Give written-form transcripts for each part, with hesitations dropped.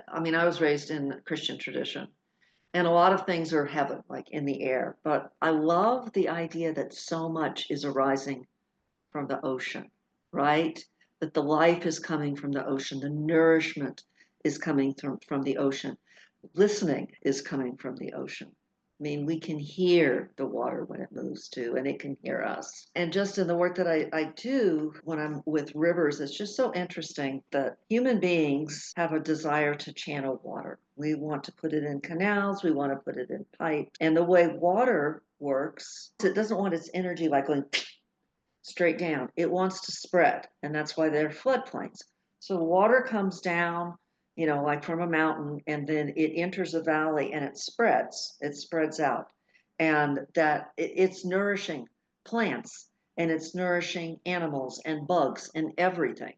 I mean, I was raised in Christian tradition, and a lot of things are heaven, like in the air. But I love the idea that so much is arising from the ocean, right? That the life is coming from the ocean, the nourishment is coming from the ocean, listening is coming from the ocean. I mean, we can hear the water when it moves too, and it can hear us. And just in the work that I do when I'm with rivers, it's just so interesting that human beings have a desire to channel water. We want to put it in canals, we want to put it in pipes. And the way water works, it doesn't want its energy like going straight down. It wants to spread, and that's why they're floodplains. So water comes down, like from a mountain, and then it enters a valley and it spreads. It spreads out, and it's nourishing plants and it's nourishing animals and bugs and everything.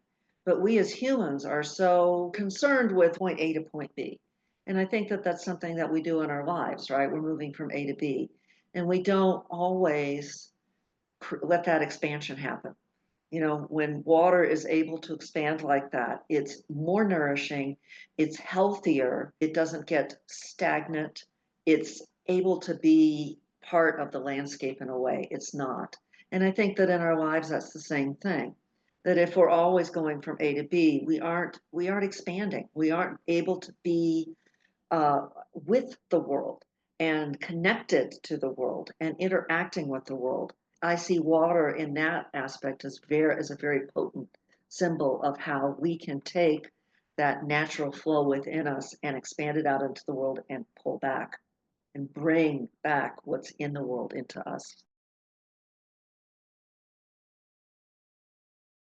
But we as humans are so concerned with point A to point B. And I think that that's something that we do in our lives, right? We're moving from A to B, and we don't always let that expansion happen. When water is able to expand like that, it's more nourishing, it's healthier, it doesn't get stagnant, it's able to be part of the landscape in a way it's not. And I think that in our lives, that's the same thing. That if we're always going from A to B, we aren't expanding. We aren't able to be with the world and connected to the world and interacting with the world. I see water in that aspect as a very potent symbol of how we can take that natural flow within us and expand it out into the world and pull back and bring back what's in the world into us.